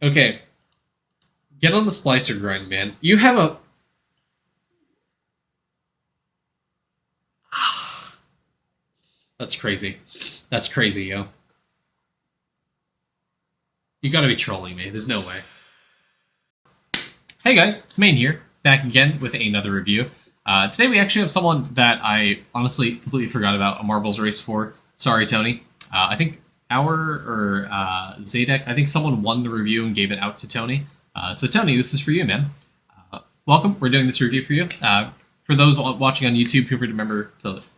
Okay. Get on the splicer grind, man. You have a... That's crazy. That's crazy, yo. You gotta be trolling me. There's no way. Hey guys, it's Main here, back again with another review. Today we actually have someone that I honestly completely forgot about a Marbles race for. Sorry, Tony. I think Zadek, I think someone won the review and gave it out to Tony. So Tony, this is for you, man. Welcome. We're doing this review for you. For those watching on YouTube,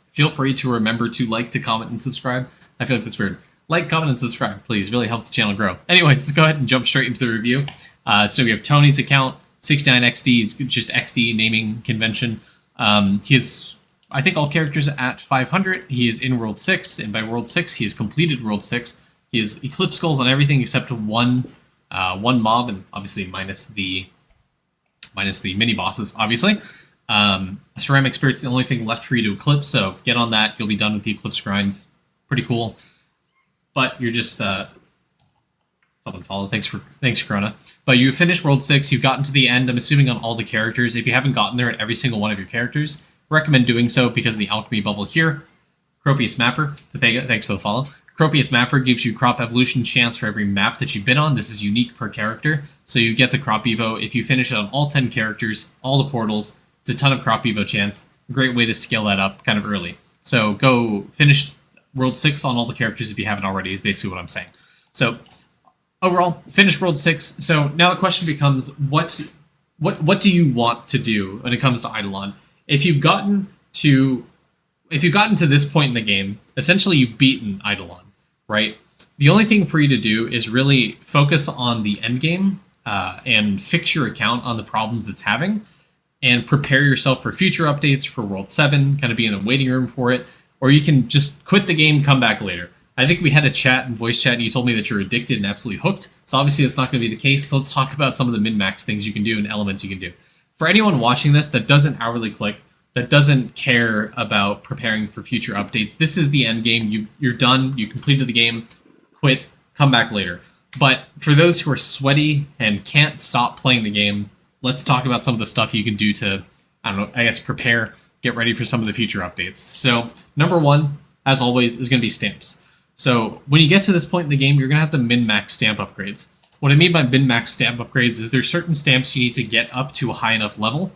feel free to remember to like, to comment, and subscribe. I feel like that's weird. Like, comment, and subscribe, please. Really helps the channel grow. Anyways, let's go ahead and jump straight into the review. So we have Tony's account, 69XD, is just XD naming convention. He has, I think, all characters at 500. He is in World 6, and by World 6, he has completed World 6. He has Eclipse Skulls on everything except one mob, and obviously minus the mini bosses, obviously. Ceramic Spirit's the only thing left for you to eclipse, so get on that. You'll be done with the eclipse grinds. Pretty cool. But you're just someone followed. Thanks, Corona. But you finished World 6. You've gotten to the end. I'm assuming on all the characters. If you haven't gotten there at every single one of your characters, recommend doing so because of the alchemy bubble here. Cropius Mapper, Pepega, thanks for the follow. Cropius Mapper gives you crop evolution chance for every map that you've been on. This is unique per character, so you get the crop evo if you finish it on all 10 characters, all the portals. It's a ton of crop evo chance. A great way to scale that up kind of early. So go finish World 6 on all the characters if you haven't already, is basically what I'm saying. So overall, finish World 6. So now the question becomes, what do you want to do when it comes to Idleon? If you've gotten to this point in the game, essentially you've beaten Idleon, right? The only thing for you to do is really focus on the endgame and fix your account on the problems it's having, and prepare yourself for future updates for World 7, kind of be in the waiting room for it, or you can just quit the game, come back later. I think we had a chat and voice chat, and you told me that you're addicted and absolutely hooked, so obviously that's not going to be the case, so let's talk about some of the min-max things you can do and elements you can do. For anyone watching this that doesn't hourly click, that doesn't care about preparing for future updates, this is the end game. You're done, you completed the game, quit, come back later. But for those who are sweaty and can't stop playing the game, let's talk about some of the stuff you can do to, I don't know, I guess prepare, get ready for some of the future updates. So number one, as always, is going to be stamps. So when you get to this point in the game, you're going to have the min-max stamp upgrades. What I mean by min-max stamp upgrades is there's certain stamps you need to get up to a high enough level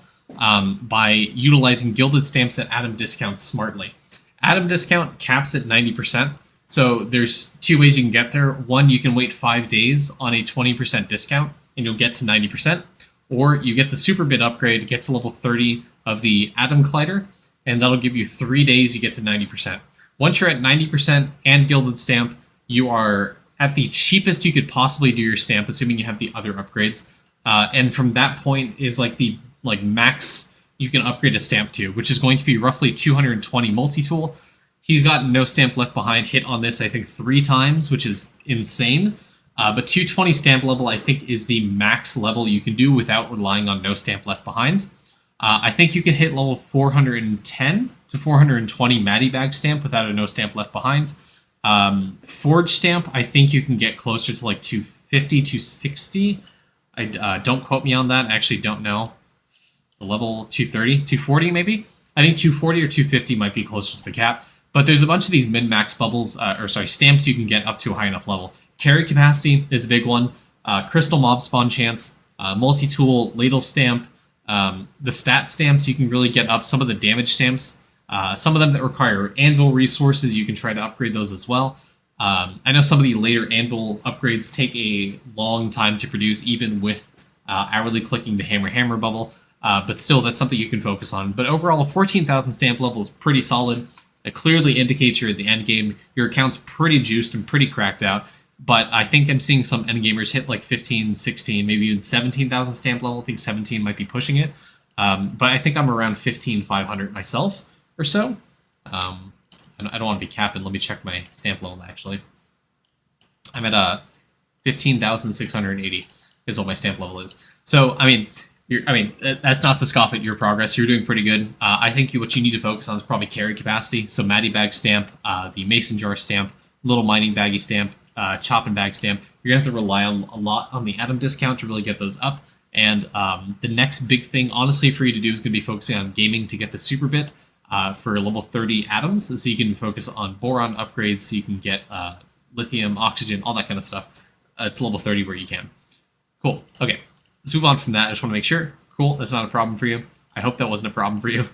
by utilizing gilded stamps at Atom discount smartly. Atom discount caps at 90%. So there's two ways you can get there. One, you can wait 5 days on a 20% discount and you'll get to 90%. Or you get the super bit upgrade, get to level 30 of the Atom Collider, and that'll give you 3 days, you get to 90%. Once you're at 90% and Gilded Stamp, you are at the cheapest you could possibly do your stamp, assuming you have the other upgrades. And from that point is like the max you can upgrade a stamp to, which is going to be roughly 220 multi-tool. He's got no stamp left behind, hit on this, I think, 3 times, which is insane. But 220 stamp level, I think, is the max level you can do without relying on no stamp left behind. I think you can hit level 410 to 420 Matty Bag stamp without a no stamp left behind. Forge stamp, I think you can get closer to like 250, 260. Don't quote me on that. I actually don't know. The level 230, 240 maybe? I think 240 or 250 might be closer to the cap. But there's a bunch of these min-max bubbles, stamps you can get up to a high enough level. Carry capacity is a big one. Crystal mob spawn chance, multi-tool, ladle stamp, the stat stamps you can really get up. Some of the damage stamps, some of them that require anvil resources, you can try to upgrade those as well. I know some of the later anvil upgrades take a long time to produce, even with hourly clicking the hammer bubble. But still, that's something you can focus on. But overall, a 14,000 stamp level is pretty solid. It clearly indicates you're at the end game. Your account's pretty juiced and pretty cracked out. But I think I'm seeing some endgamers hit like 15, 16, maybe even 17,000 stamp level. I think 17 might be pushing it. But I think I'm around 15,500 myself or so. I don't want to be capping. Let me check my stamp level, actually. I'm at 15,680 is what my stamp level is. So, I mean, that's not to scoff at your progress. You're doing pretty good. I think what you need to focus on is probably carry capacity. So Matty Bag stamp, the Mason Jar stamp, Little Mining Baggy stamp, Chop and Bag stamp. you're going to have to rely on a lot on the atom discount to really get those up. And the next big thing, honestly, for you to do is going to be focusing on gaming to get the super bit for level 30 atoms, so you can focus on boron upgrades, so you can get lithium, oxygen, all that kind of stuff. It's level 30 where you can. Cool. Okay, let's move on from that. I just want to make sure. Cool, that's not a problem for you. I hope that wasn't a problem for you.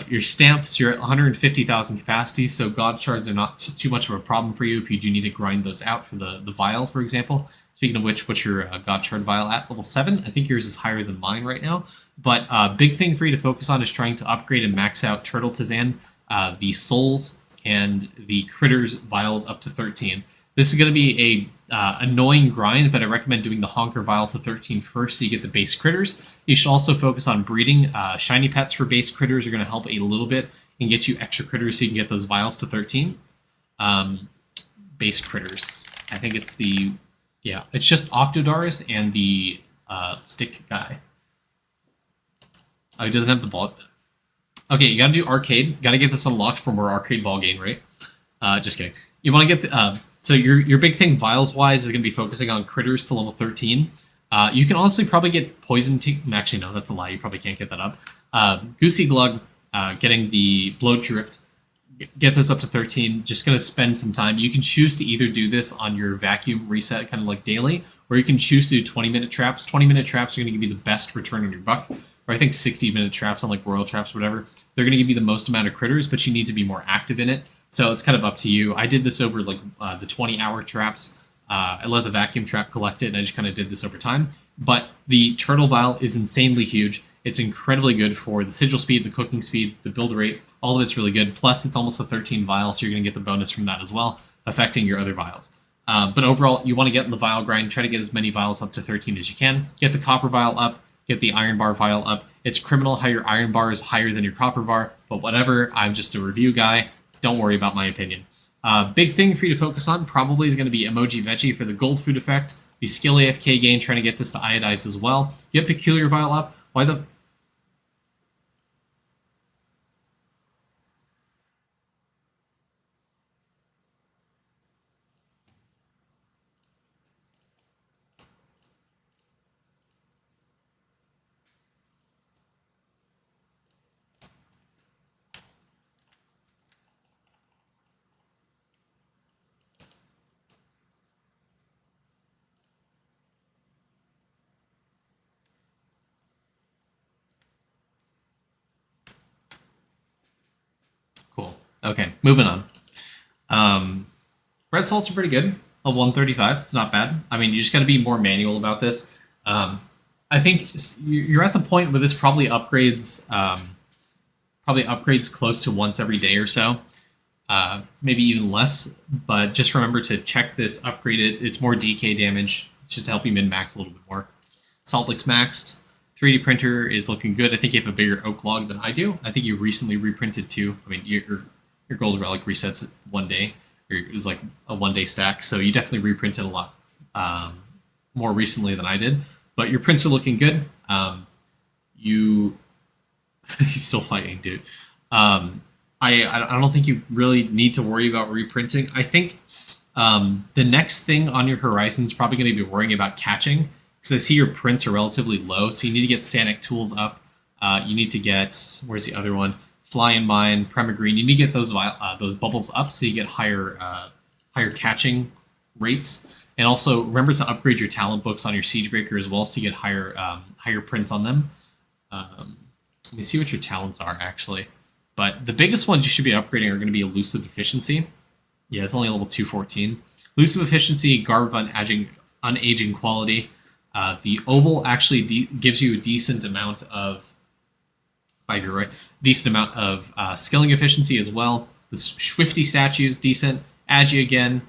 Your stamps, you're at 150,000 capacity, so God shards are not too much of a problem for you if you do need to grind those out for the Vial, for example. Speaking of which, what's your God Shard Vial at? Level 7? I think yours is higher than mine right now. But big thing for you to focus on is trying to upgrade and max out Turtle Tizan, the Souls, and the Critters Vials up to 13. This is going to be a annoying grind, but I recommend doing the Honker Vial to 13 first so you get the base Critters. You should also focus on breeding. Shiny Pets for base Critters are going to help a little bit and get you extra Critters so you can get those Vials to 13. Base Critters. I think it's the... Yeah, it's just Octodars and the stick guy. Oh, he doesn't have the ball. Okay, you gotta do arcade. Gotta get this unlocked for more arcade ball game, right? Just kidding. You want to get the... so your big thing, Vials-wise, is going to be focusing on Critters to level 13. You can honestly probably get Poison... Actually, no, that's a lie. You probably can't get that up. Goosey Glug, getting the Blow Drift. Get this up to 13. Just going to spend some time. You can choose to either do this on your vacuum reset, kind of like daily, or you can choose to do 20-minute traps. 20-minute traps are going to give you the best return on your buck. Or I think 60-minute traps on like Royal Traps, whatever. They're going to give you the most amount of critters, but you need to be more active in it. So it's kind of up to you. I did this over like the 20-hour traps. I let the vacuum trap collect it, and I just kind of did this over time. But the Turtle Vial is insanely huge. It's incredibly good for the sigil speed, the cooking speed, the build rate. All of it's really good. Plus, it's almost a 13 vial, so you're going to get the bonus from that as well, affecting your other vials. But overall, you want to get in the vial grind. Try to get as many vials up to 13 as you can. Get the copper vial up. Get the iron bar vial up. It's criminal how your iron bar is higher than your copper bar, but whatever. I'm just a review guy. Don't worry about my opinion. Big thing for you to focus on probably is going to be Emoji Veggie for the gold food effect. The skill AFK gain, trying to get this to iodize as well. You have Peculiar Vial up. Why the... Cool. Okay, moving on. Red salts are pretty good. A 135. It's not bad. I mean, you just got to be more manual about this. I think you're at the point where this probably upgrades close to once every day or so. Maybe even less. But just remember to check this, upgrade it. It's more DK damage. It's just to help you min-max a little bit more. Salt looks maxed. 3D printer is looking good. I think you have a bigger oak log than I do. I think you recently reprinted too. I mean, your gold relic resets one day. It was like a one-day stack, so you definitely reprinted a lot more recently than I did. But your prints are looking good. He's still fighting, dude. I don't think you really need to worry about reprinting. I think the next thing on your horizon is probably going to be worrying about catching. Because I see your prints are relatively low, so you need to get Sanic Tools up. You need to get, where's the other one? Fly and Mine, Premagreen. You need to get those bubbles up so you get higher catching rates. And also remember to upgrade your talent books on your Siegebreaker as well, so you get higher prints on them. Let me see what your talents are actually. But the biggest ones you should be upgrading are going to be Elusive Efficiency. Yeah, it's only level 214. Elusive Efficiency, Garb of Unaging Quality. The Obol actually gives you a decent amount of, if you're right, decent amount of skilling efficiency as well. The Swifty statues decent. Agi again.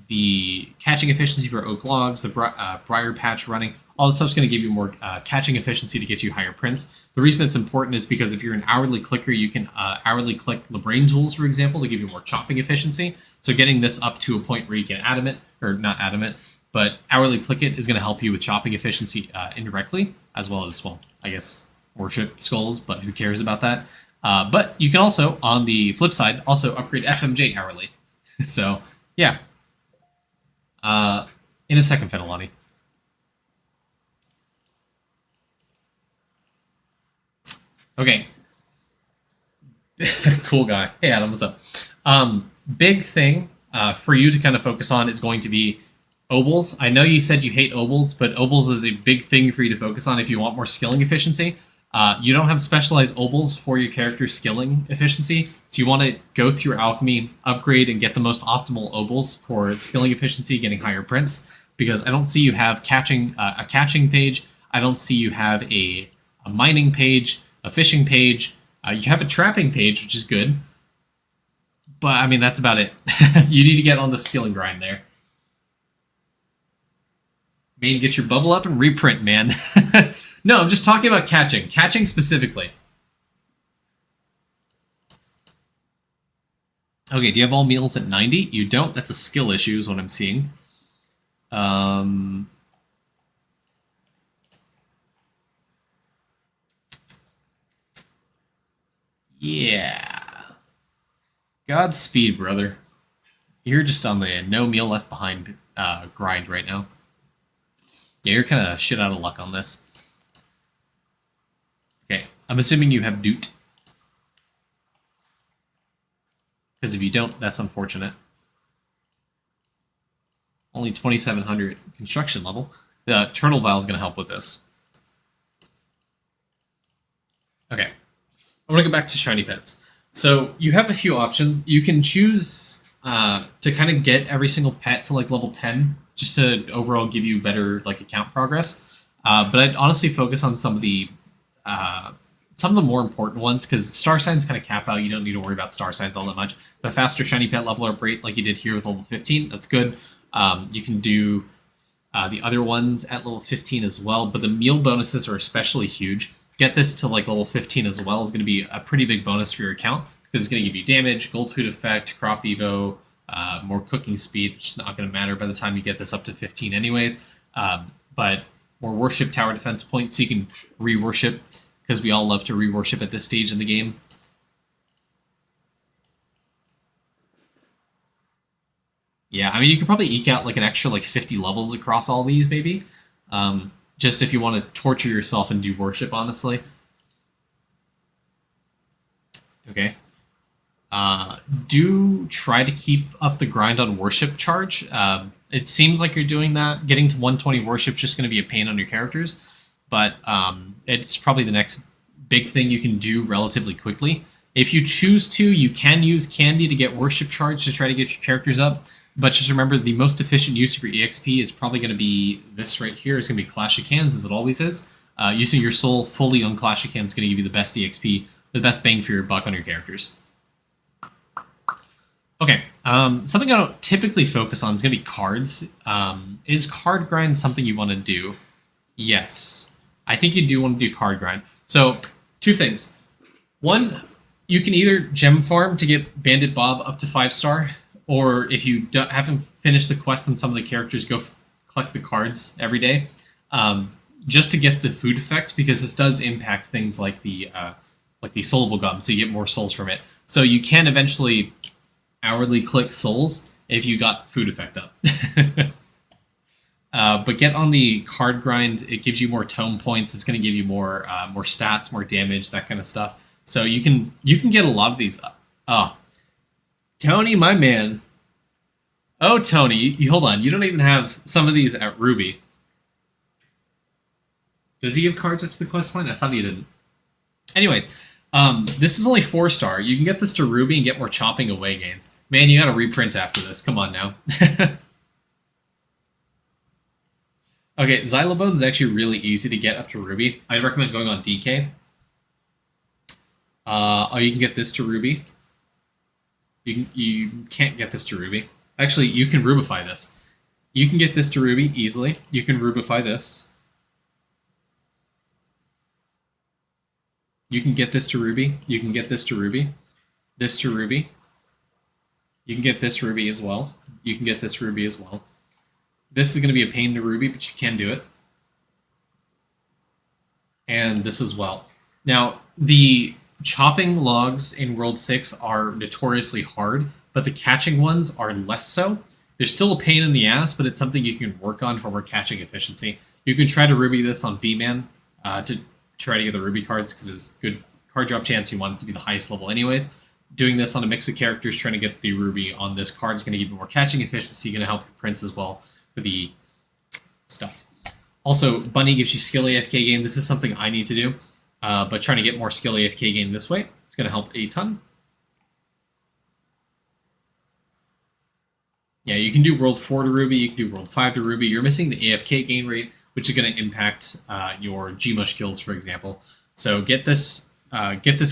The catching efficiency for oak logs. The Briar Patch running. All this stuff's going to give you more catching efficiency to get you higher prints. The reason it's important is because if you're an hourly clicker, you can hourly click Labrain tools, for example, to give you more chopping efficiency. So getting this up to a point where you can adamant, or not adamant, but hourly click it is going to help you with chopping efficiency indirectly, as well as, well, I guess, worship skulls, but who cares about that? But you can also, on the flip side, also upgrade FMJ hourly. So, yeah. In a second, Fenelani. Okay. Cool guy. Hey, Adam, what's up? Big thing for you to kind of focus on is going to be Obols. I know you said you hate Obols, but Obols is a big thing for you to focus on if you want more skilling efficiency. You don't have specialized Obols for your character's skilling efficiency, so you want to go through alchemy, upgrade, and get the most optimal Obols for skilling efficiency, getting higher prints, because I don't see you have a catching page, I don't see you have a mining page, a fishing page, you have a trapping page, which is good, but I mean, that's about it. You need to get on the skilling grind there. Main, get your bubble up and reprint, man. No, I'm just talking about catching. Catching specifically. Okay, do you have all meals at 90? You don't. That's a skill issue is what I'm seeing. Yeah. Godspeed, brother. You're just on the no meal left behind grind right now. Yeah, you're kind of shit out of luck on this. Okay, I'm assuming you have Doot. Because if you don't, that's unfortunate. Only 2,700 construction level. The Turtle Vial is going to help with this. Okay, I want to go back to shiny pets. So you have a few options. You can choose to kind of get every single pet to like level 10, just to overall give you better like account progress. But I'd honestly focus on some of the more important ones, because star signs kind of cap out. You don't need to worry about star signs all that much. The faster shiny pet level up rate, like you did here with level 15, that's good. You can do the other ones at level 15 as well, but the meal bonuses are especially huge. Get this to like level 15 as well is going to be a pretty big bonus for your account, because it's going to give you damage, gold food effect, crop evo, more cooking speed, which is not going to matter by the time you get this up to 15 anyways, but more worship tower defense points so you can re-worship, because we all love to re-worship at this stage in the game. Yeah, I mean, you could probably eke out like an extra like 50 levels across all these, maybe. Just if you want to torture yourself and do worship, honestly. Okay. Do try to keep up the grind on worship charge. It seems like you're doing that. Getting to 120 worship is just going to be a pain on your characters, but it's probably the next big thing you can do relatively quickly. If you choose to, you can use candy to get worship charge to try to get your characters up, but just remember the most efficient use of your EXP is probably going to be this right here. It's going to be Clash of Cans, as it always is. Using your soul fully on Clash of Cans is going to give you the best EXP, the best bang for your buck on your characters. Okay, something I don't typically focus on is going to be cards. Is card grind something you want to do? Yes. I think you do want to do card grind. So, two things. One, you can either gem farm to get Bandit Bob up to 5-star, or if you haven't finished the quest on some of the characters, go collect the cards every day, just to get the food effect, because this does impact things like the soulable gum, so you get more souls from it. So you can eventually hourly click souls if you got food effect up. But get on the card grind. It gives you more tome points. It's going to give you more stats, more damage, that kind of stuff. So you can get a lot of these up. Oh, Tony, my man. Oh, Tony, you hold on. You don't even have some of these at Ruby. Does he have cards up to the quest line? I thought he didn't. Anyways, this is only 4-star. You can get this to Ruby and get more chopping away gains. Man, you got to reprint after this. Come on now. Okay, Xylobone is actually really easy to get up to Ruby. I'd recommend going on DK. Oh, you can get this to Ruby. You can't get this to Ruby. Actually, you can Rubify this. You can get this to Ruby easily. You can Rubify this. You can get this to Ruby. You can get this to Ruby. This to Ruby. You can get this Ruby as well. You can get this Ruby as well. This is going to be a pain to Ruby, but you can do it. And this as well. Now, the chopping logs in World 6 are notoriously hard, but the catching ones are less so. There's still a pain in the ass, but it's something you can work on for more catching efficiency. You can try to ruby this on V-Man to try to get the ruby cards, because it's good card drop chance. You want it to be the highest level anyways. Doing this on a mix of characters, trying to get the ruby on this card is going to give you more catching efficiency, going to help your prints as well for the stuff. Also, Bunny gives you skill AFK gain. This is something I need to do, but trying to get more skill AFK gain this way, it's going to help a ton. Yeah, you can do World 4 to Ruby, you can do World 5 to Ruby. You're missing the AFK gain rate, which is going to impact your Gmush kills, for example. So get this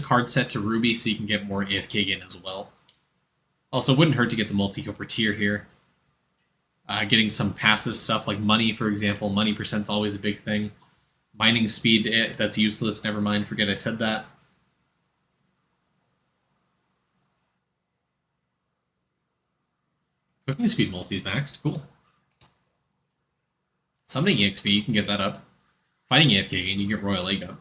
card set to Ruby so you can get more AFK gain as well. Also, it wouldn't hurt to get the multi-kill per tier here. Getting some passive stuff like money, for example. Money percent's always a big thing. Mining speed, that's useless. Never mind, forget I said that. Cooking speed multi is maxed. Cool. Summoning EXP, you can get that up. Fighting AFK gain, you get Royal Egg up.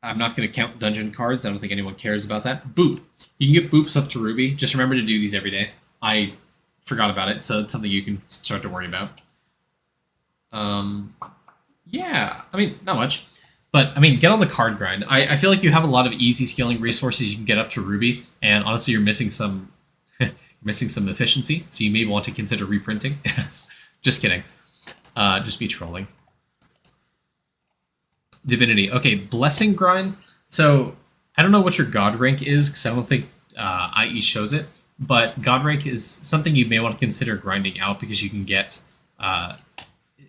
I'm not going to count dungeon cards. I don't think anyone cares about that. Boop. You can get boops up to Ruby. Just remember to do these every day. I forgot about it, so it's something you can start to worry about. Yeah, I mean, not much. But, I mean, get on the card grind. I feel like you have a lot of easy scaling resources you can get up to Ruby, and honestly, you're missing some efficiency, so you may want to consider reprinting. Just kidding. Just be trolling. Divinity. Okay, Blessing grind. So, I don't know what your God rank is, because I don't think IE shows it, but God rank is something you may want to consider grinding out, because you can get...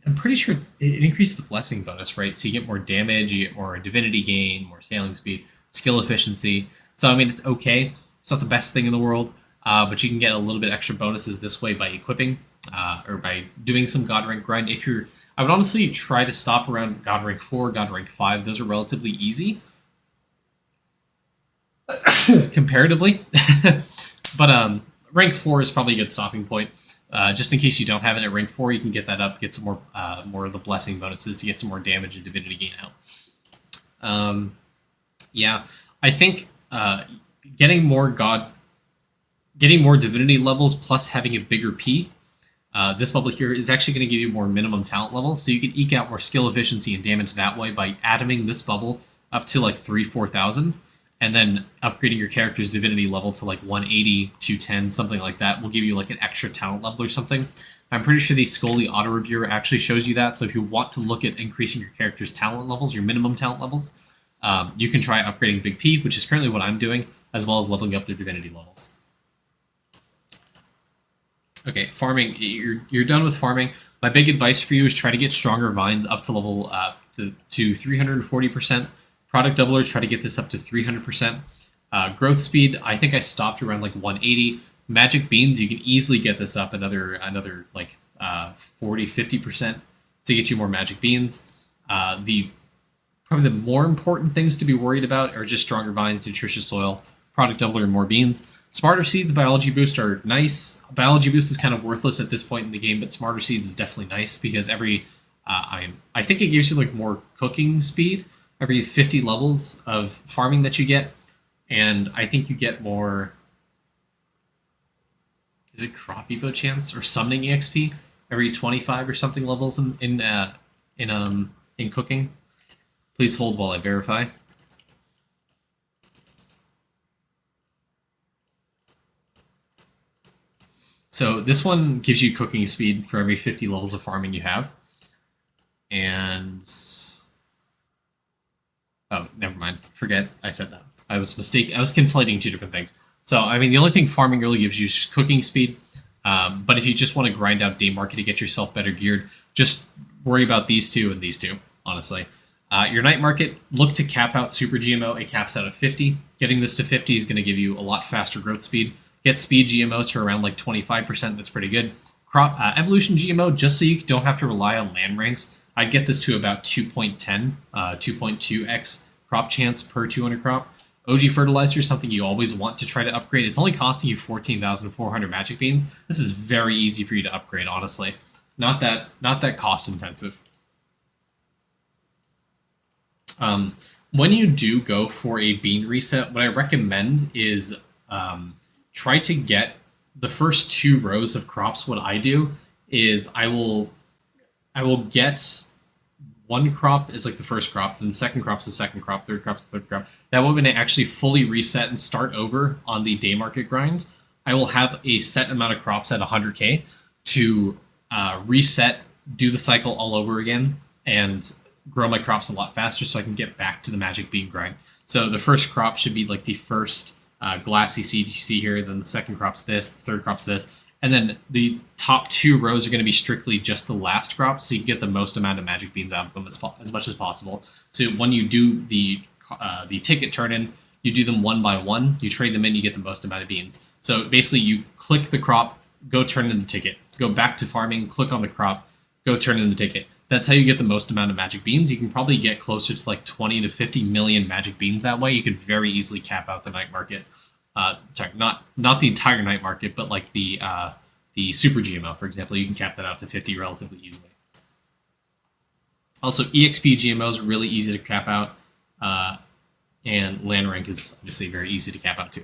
I'm pretty sure it increases the Blessing bonus, right? So you get more damage, you get more Divinity gain, more sailing speed, skill efficiency. So, I mean, it's okay. It's not the best thing in the world, but you can get a little bit extra bonuses this way by equipping or by doing some God rank grind. I would honestly try to stop around God rank 4, God rank 5. Those are relatively easy comparatively. But rank 4 is probably a good stopping point. Just in case you don't have it at rank 4, you can get that up, get some more of the Blessing bonuses to get some more damage and Divinity gain out. Yeah, I think getting more Divinity levels plus having a bigger P, this bubble here is actually going to give you more minimum talent levels, so you can eke out more skill efficiency and damage that way by atoming this bubble up to like 3,000-4,000. And then upgrading your character's Divinity level to like 180, 210, something like that will give you like an extra talent level or something. I'm pretty sure the Scully auto reviewer actually shows you that. So if you want to look at increasing your character's talent levels, your minimum talent levels, you can try upgrading Big P, which is currently what I'm doing, as well as leveling up their Divinity levels. Okay, farming. You're done with farming. My big advice for you is try to get stronger vines up to level to 340%. Product doubler, try to get this up to 300%. Growth speed, I think I stopped around like 180. Magic beans, you can easily get this up another like 40-50% to get you more magic beans. Probably the more important things to be worried about are just stronger vines, nutritious soil, product doubler, and more beans. Smarter seeds, biology boost are nice. Biology boost is kind of worthless at this point in the game, but smarter seeds is definitely nice because I think it gives you like more cooking speed every 50 levels of farming that you get, and I think you get more. Is it crop evo chance or summoning exp every 25 or something levels in cooking? Please hold while I verify. So this one gives you cooking speed for every 50 levels of farming you have, and oh, never mind. Forget I said that. I was mistaken. I was conflating two different things. So, I mean, the only thing farming really gives you is cooking speed. But if you just want to grind out day market to get yourself better geared, just worry about these two and these two, honestly. Your night market, look to cap out Super GMO. It caps out at 50. Getting this to 50 is going to give you a lot faster growth speed. Get speed GMO to around like 25%. That's pretty good. Crop evolution GMO, just so you don't have to rely on land ranks. I'd get this to about 2.10, 2.2x crop chance per 200 crop. OG fertilizer is something you always want to try to upgrade. It's only costing you 14,400 magic beans. This is very easy for you to upgrade, honestly. Not that cost intensive. When you do go for a bean reset, what I recommend is try to get the first 2 rows of crops, what I do is I will get one crop is like the first crop, then the second crop's the second crop, third crop's the third crop. That way when I actually fully reset and start over on the day market grind, I will have a set amount of crops at 100k to reset, do the cycle all over again, and grow my crops a lot faster so I can get back to the magic bean grind. So the first crop should be like the first glassy seed you see here, then the second crop's this, the third crop's this, and then the top 2 rows are going to be strictly just the last crop, so you can get the most amount of magic beans out of them as much as possible. So when you do the ticket turn-in, you do them one by one, you trade them in, you get the most amount of beans. So basically you click the crop, go turn in the ticket, go back to farming, click on the crop, go turn in the ticket. That's how you get the most amount of magic beans. You can probably get closer to like 20 to 50 million magic beans that way. You could very easily cap out the night market. Sorry, not the entire night market, but like the super GMO, for example, you can cap that out to 50 relatively easily. Also, EXP GMO is really easy to cap out, and land rank is obviously very easy to cap out too.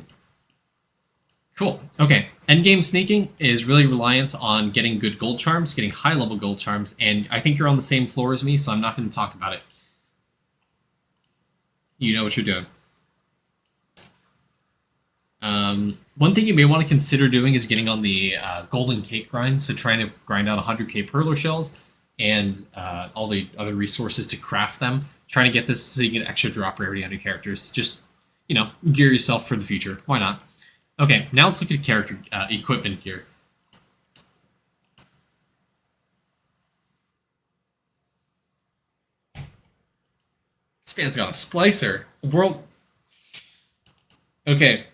Cool. Okay. Endgame sneaking is really reliant on getting good gold charms, getting high-level gold charms, and I think you're on the same floor as me, so I'm not going to talk about it. You know what you're doing. One thing you may want to consider doing is getting on the golden cake grind, so trying to grind out 100k perler shells and all the other resources to craft them. Trying to get this so you get extra drop rarity on your characters. Just, you know, gear yourself for the future. Why not? Okay, now let's look at character equipment gear. This man's got a splicer. World. Okay.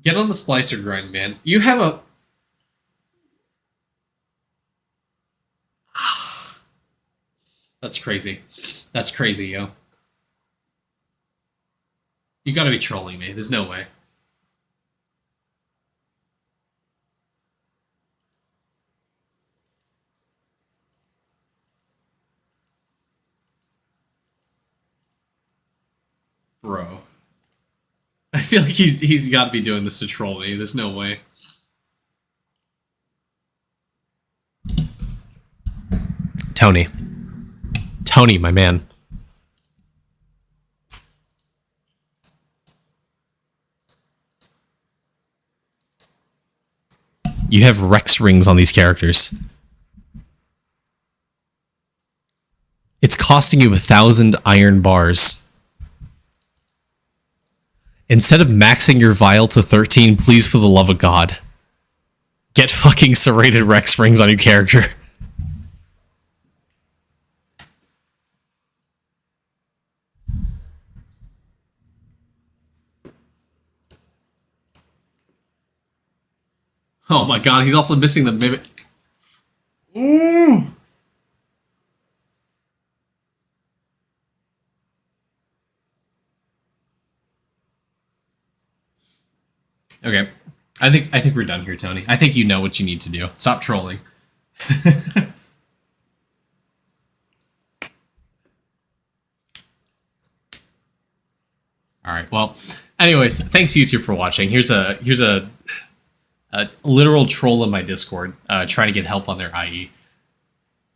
Get on the splicer grind, man. You have a... That's crazy. That's crazy, yo. You gotta be trolling me. There's no way. Bro. I feel like he's got to be doing this to troll me. There's no way. Tony. Tony, my man. You have Rex rings on these characters. It's costing you 1,000 iron bars. Instead of maxing your Vial to 13, please, for the love of God, get fucking serrated Rex rings on your character. Oh my god, he's also missing the mimic. Ooh. Okay, I think we're done here, Tony. I think you know what you need to do. Stop trolling. All right. Well, anyways, thanks YouTube for watching. Here's a literal troll in my Discord trying to get help on their IE.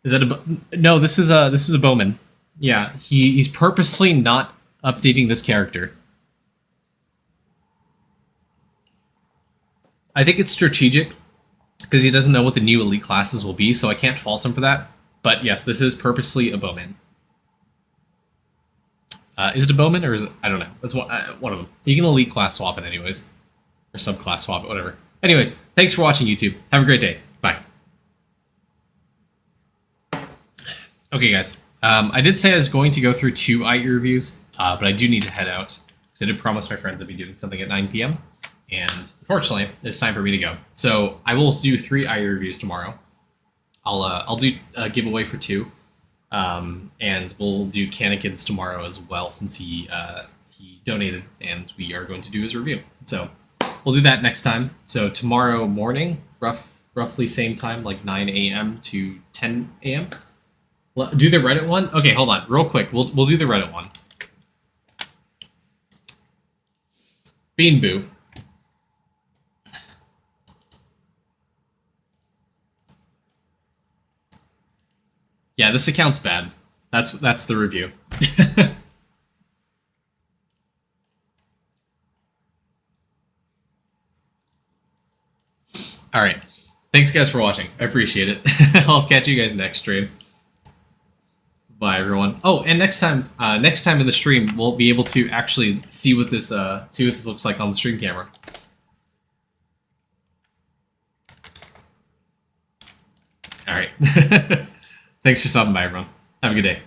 Is that a no? This is a bowman. Yeah, he's purposely not updating this character. I think it's strategic because he doesn't know what the new elite classes will be, so I can't fault him for that. But yes, this is purposely a bowman. Is it a bowman or is it? I don't know. That's one of them. You can elite class swap it anyways, or subclass swap it, whatever. Anyways, thanks for watching, YouTube. Have a great day. Bye. Okay, guys. I did say I was going to go through 2 IE reviews, but I do need to head out because I did promise my friends I'd be doing something at 9 p.m. And unfortunately, it's time for me to go. So I will do 3 IE reviews tomorrow. I'll do a giveaway for 2, and we'll do Kanekins tomorrow as well since he donated, and we are going to do his review. So we'll do that next time. So tomorrow morning, roughly same time, like 9 a.m. to 10 a.m. Do the Reddit one. Okay, hold on, real quick. We'll do the Reddit one. Bean Boo. Yeah, this account's bad. That's the review. All right. Thanks, guys, for watching. I appreciate it. I'll catch you guys next stream. Bye, everyone. Oh, and next time in the stream, we'll be able to actually see what this looks like on the stream camera. All right. Thanks for stopping by, everyone. Have a good day.